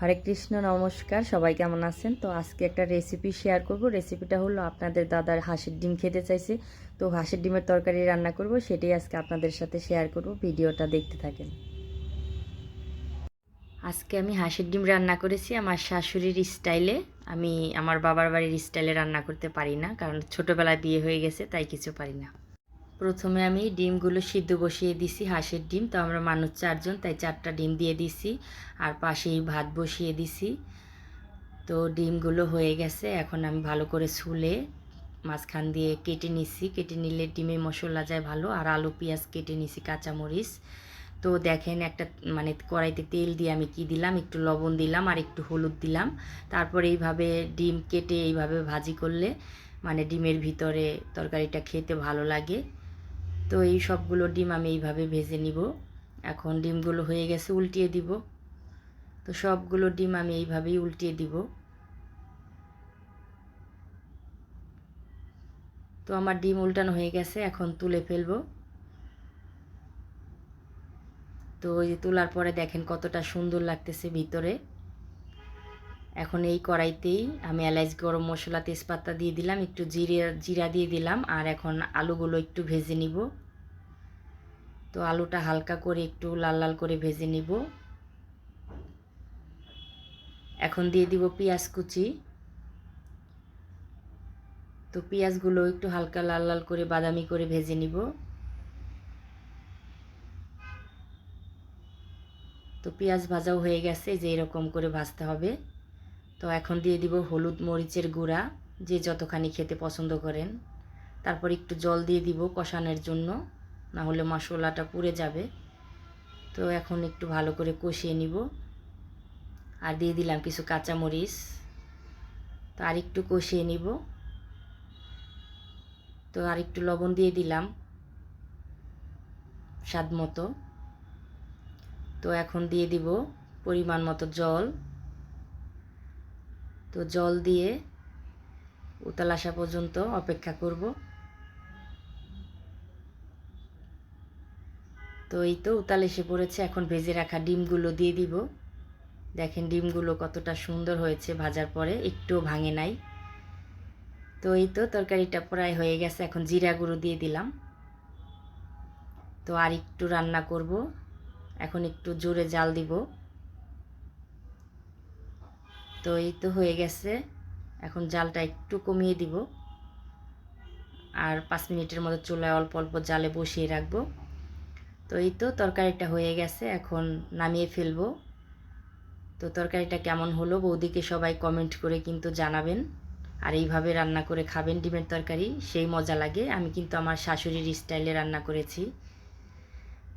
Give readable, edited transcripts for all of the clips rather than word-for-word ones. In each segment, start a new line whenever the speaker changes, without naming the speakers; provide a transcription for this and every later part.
হরে কৃষ্ণ, নমস্কার। সবাই কেমন আছেন? তো আজকে একটা রেসিপি শেয়ার করব। রেসিপিটা হলো আপনাদের দাদার হাঁসের ডিম খেতে চাইছে, তো হাঁসের ডিমের তরকারি রান্না করব, সেটাই আজকে আপনাদের সাথে শেয়ার করব। ভিডিওটা দেখতে থাকেন। আজকে আমি হাঁসের ডিম রান্না করেছি আমার শাশুড়ির স্টাইলে। আমি আমার বাবার বাড়ির স্টাইলে রান্না করতে পারি না, কারণ ছোটোবেলায় বিয়ে হয়ে গেছে, তাই কিছু পারি না। প্রথমে আমি ডিমগুলো সিদ্ধ বসিয়ে দিছি। হাঁসের ডিম তো আমরা মানুষ 4জন, তাই 4টা ডিম দিয়ে দিছি, আর পাশেই ভাত বসিয়ে দিছি। তো ডিমগুলো হয়ে গেছে, এখন আমি ভালো করে ছুলে মাঝখান দিয়ে কেটে নিছি। কেটে নিলে ডিমে মশলা যায় ভালো। আর আলু পেঁয়াজ কেটে নিছি, কাঁচামরিচ। তো দেখেন একটা কড়াইতে তেল দিয়ে আমি কি দিলাম, একটু লবণ দিলাম আর একটু হলুদ দিলাম। তারপর এইভাবে ডিম কেটে এইভাবে ভাজি করলে ডিমের ভিতরে তরকারিটা খেতে ভালো লাগে। তো এই সবগুলো ডিম আমি এইভাবে ভেজে নিব। এখন ডিমগুলো হয়ে গেছে, উল্টিয়ে দিব। তো সবগুলো ডিম আমি এইভাবেই উল্টিয়ে দিব। তো আমার ডিম উল্টানো হয়ে গেছে, এখন তুলে ফেলবো। তো ওই যে তোলার পরে দেখেন কতটা সুন্দর লাগতেছে ভিতরে। এখন এই কড়াইতেই আমি এলাচ, গরম মশলা, তেজপাতা দিয়ে দিলাম, একটু জিরা দিয়ে দিলাম। আর এখন আলুগুলো একটু ভেজে নিব। তো আলুটা হালকা করে একটু লাল লাল করে ভেজে নিব। এখন দিয়ে দিব পেঁয়াজ কুচি। তো পেঁয়াজগুলো একটু হালকা লাল লাল করে বাদামি করে ভেজে নিব। তো পেঁয়াজ ভাজাও হয়ে গেছে, যে এরকম করে ভাজতে হবে। তো এখন দিয়ে দিব হলুদ মরিচের গুঁড়া, যে যতখানি খেতে পছন্দ করেন। তারপর একটু জল দিয়ে দিব কষানোর জন্য, না হলে মশলাটা পুড়ে যাবে। তো এখন একটু ভালো করে কষিয়ে নিব। আর দিয়ে দিলাম কিছু কাঁচামরিচ। তো আর একটু কষিয়ে নিব। তো আর একটু লবণ দিয়ে দিলাম স্বাদ মতো। তো এখন দিয়ে দিব পরিমাণ মতো জল। তো জল দিয়ে উতাল আসা পর্যন্ত অপেক্ষা করব। তো এই তো উতাল এসে পড়েছে, এখন ভেজে রাখা ডিমগুলো দিয়ে দিব। দেখেন ডিমগুলো কতটা সুন্দর হয়েছে, ভাজার পরে একটুও ভাঙে নাই। তো এই তো তরকারিটা প্রায় হয়ে গেছে, এখন জিরা গুঁড়ো দিয়ে দিলাম। তো আর একটু রান্না করব, এখন একটু জোরে জাল দিব। তো এই তো হয়ে গেছে, এখন জালটা একটু কমিয়ে দিব। আর 5 মিনিটের মতো চুলায় অল্প অল্প জালে বসিয়ে রাখবো। তো এই তো তরকারিটা হয়ে গেছে, এখন নামিয়ে ফেলবো। তো তরকারিটা কেমন হলো বৌদিকে সবাই কমেন্ট করে কিন্তু জানাবেন। আর এইভাবে রান্না করে খাবেন ডিমের তরকারি, সেই মজা লাগে। আমি কিন্তু আমার শাশুড়ির স্টাইলে রান্না করেছি।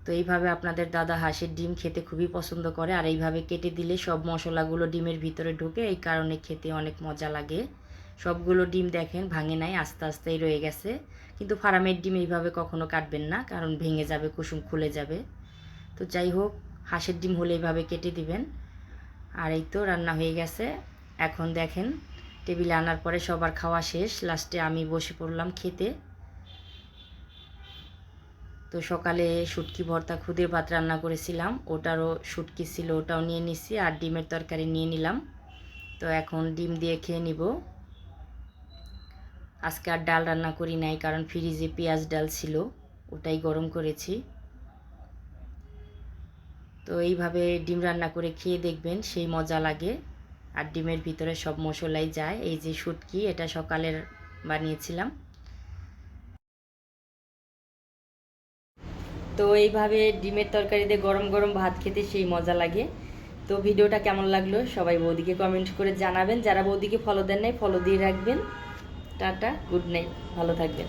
তো এইভাবে আপনাদের দাদা হাঁসের ডিম খেতে খুবই পছন্দ করে। আর এইভাবে কেটে দিলে সব মশলাগুলো ডিমের ভিতরে ঢোকে, এই কারণে খেতে অনেক মজা লাগে। সবগুলো ডিম দেখেন ভাঙে নাই, আস্তে আস্তেই রয়ে গেছে। কিন্তু ফার্মের ডিম এইভাবে কখনো কাটবেন না, কারণ ভেঙে যাবে, কুসুম খুলে যাবে। তো যাই হোক, হাঁসের ডিম হলে এইভাবে কেটে দিবেন। আর এই তো রান্না হয়ে গেছে। এখন দেখেন টেবিলে আনার পরে সবার খাওয়া শেষ, লাস্টে আমি বসে পড়লাম খেতে। তো সকালে শুটকি ভর্তা, খুদের ভাত রান্না করেছিলাম, ওটারও শুটকি ছিল, ওটাও নিয়ে নিছি। আর ডিমের তরকারি নিয়ে নিলাম। তো এখন ডিম দিয়ে খেয়ে নিব। আজকে আর ডাল রান্না করি নাই, কারণ ফ্রিজে পেঁয়াজ ডাল ছিল, ওটাই গরম করেছি। তো এইভাবে ডিম রান্না করে খেয়ে দেখবেন, সেই মজা লাগে। আর ডিমের ভিতরে সব মশলাই যায়। এই যে শুটকি, এটা সকালের বানিয়েছিলাম। তো এইভাবে ডিমের তরকারি দিয়ে গরম গরম ভাত খেতে সেই মজা লাগে। তো ভিডিওটা কেমন লাগলো সবাই বৌদিকে কমেন্ট করে জানাবেন। যারা বৌদিকে ফলো দেন নাই, ফলো দিয়ে রাখবেন। টাটা, গুড নাইট, ভালো থাকবেন।